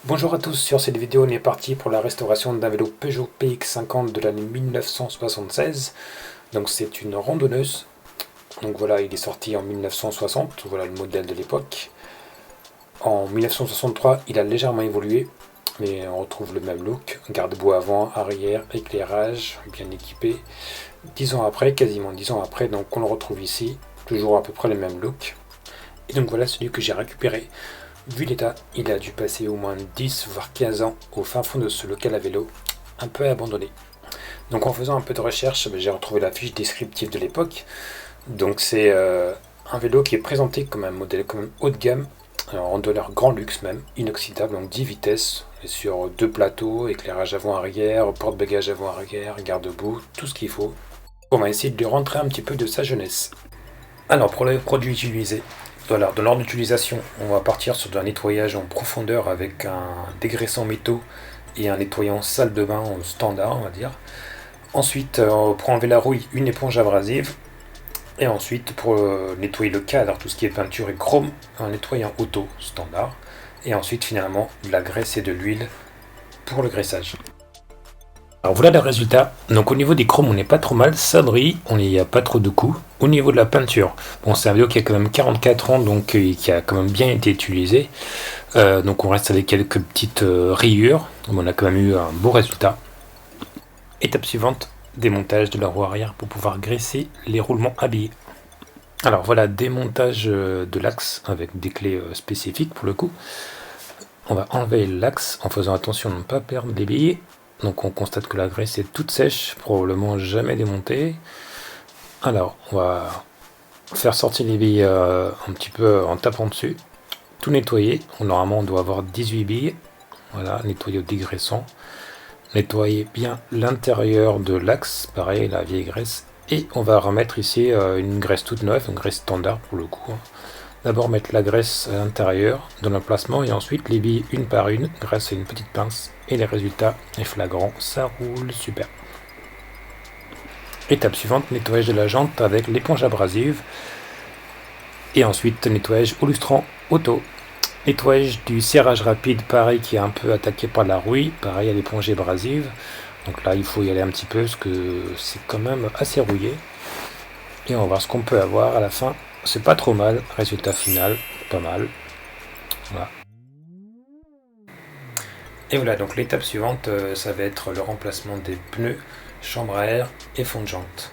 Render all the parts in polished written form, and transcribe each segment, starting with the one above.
Bonjour à tous, sur cette vidéo on est parti pour la restauration d'un vélo Peugeot PX50 de l'année 1976. Donc c'est une randonneuse. Donc voilà, il est sorti en 1960, voilà le modèle de l'époque. En 1963 il a légèrement évolué, mais on retrouve le même look. Garde-boue avant, arrière, éclairage, bien équipé. 10 ans après, quasiment 10 ans après, donc on le retrouve ici, toujours à peu près le même look. Et donc voilà celui que j'ai récupéré. Vu l'état, il a dû passer au moins 10 voire 15 ans au fin fond de ce local à vélo, un peu abandonné. Donc en faisant un peu de recherche, j'ai retrouvé la fiche descriptive de l'époque. Donc c'est un vélo qui est présenté comme un modèle quand même haut de gamme, en randonneur grand luxe même, inoxydable, donc 10 vitesses, et sur deux plateaux, éclairage avant-arrière, porte-bagages avant-arrière, garde-boue, tout ce qu'il faut. On va essayer de lui rentrer un petit peu de sa jeunesse. Alors pour les produits utilisés, voilà, de l'ordre d'utilisation, on va partir sur un nettoyage en profondeur avec un dégraissant métaux et un nettoyant salle de bain standard, on va dire. Ensuite, pour enlever la rouille, une éponge abrasive. Et ensuite, pour nettoyer le cadre, tout ce qui est peinture et chrome, un nettoyant auto standard. Et ensuite, finalement, de la graisse et de l'huile pour le graissage. Alors voilà le résultat. Donc au niveau des chromes, on n'est pas trop mal, ça brille, on n'y a pas trop de coups. Au niveau de la peinture, bon c'est un vélo qui a quand même 44 ans, donc qui a quand même bien été utilisé. Donc on reste avec quelques petites rayures, mais on a quand même eu un beau résultat. Étape suivante, démontage de la roue arrière pour pouvoir graisser les roulements habillés. Alors voilà, démontage de l'axe avec des clés spécifiques pour le coup. On va enlever l'axe en faisant attention de ne pas perdre les billes. Donc on constate que la graisse est toute sèche, probablement jamais démontée. Alors on va faire sortir les billes un petit peu en tapant dessus. Tout nettoyer. Normalement on doit avoir 18 billes. Voilà, nettoyer au dégraissant. Nettoyer bien l'intérieur de l'axe, pareil la vieille graisse. Et on va remettre ici une graisse toute neuve, une graisse standard pour le coup. D'abord mettre la graisse à l'intérieur dans l'emplacement et ensuite les billes une par une grâce à une petite pince. Et les résultats est flagrant, ça roule super. Étape suivante, nettoyage de la jante avec l'éponge abrasive. Et ensuite nettoyage au lustrant auto. Nettoyage du serrage rapide, pareil qui est un peu attaqué par la rouille, pareil à l'éponge abrasive. Donc là il faut y aller un petit peu parce que c'est quand même assez rouillé. Et on va voir ce qu'on peut avoir à la fin. C'est pas trop mal, résultat final, pas mal. Voilà. Et voilà, donc l'étape suivante, ça va être le remplacement des pneus, chambre à air et fond de jante.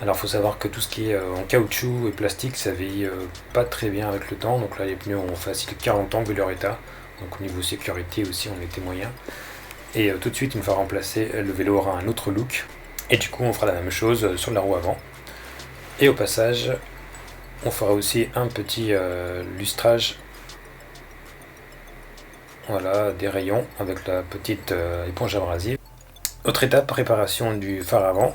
Alors il faut savoir que tout ce qui est en caoutchouc et plastique, ça vieillit pas très bien avec le temps. Donc là les pneus ont facile 40 ans vu leur état. Donc au niveau sécurité aussi on était moyen. Et tout de suite une fois remplacé, le vélo aura un autre look. Et du coup on fera la même chose sur la roue avant. Et au passage, on fera aussi un petit lustrage. Voilà, des rayons avec la petite éponge abrasive. Autre étape, réparation du phare avant.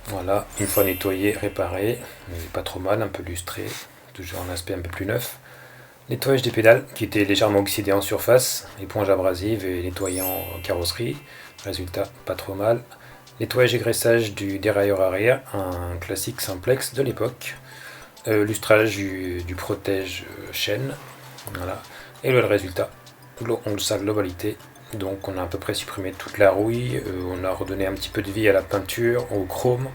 Voilà, une fois nettoyé, réparé, mais pas trop mal, un peu lustré, toujours un aspect un peu plus neuf. Nettoyage des pédales qui étaient légèrement oxydées en surface, éponge abrasive et nettoyant en carrosserie. Résultat, pas trop mal. Nettoyage et graissage du dérailleur arrière, un classique simplex de l'époque. Lustrage du protège chaîne. Voilà. Et le résultat, on sa globalité. Donc on a à peu près supprimé toute la rouille, on a redonné un petit peu de vie à la peinture, au chrome.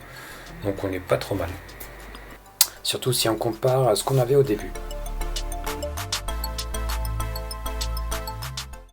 Donc on n'est pas trop mal. Surtout si on compare à ce qu'on avait au début.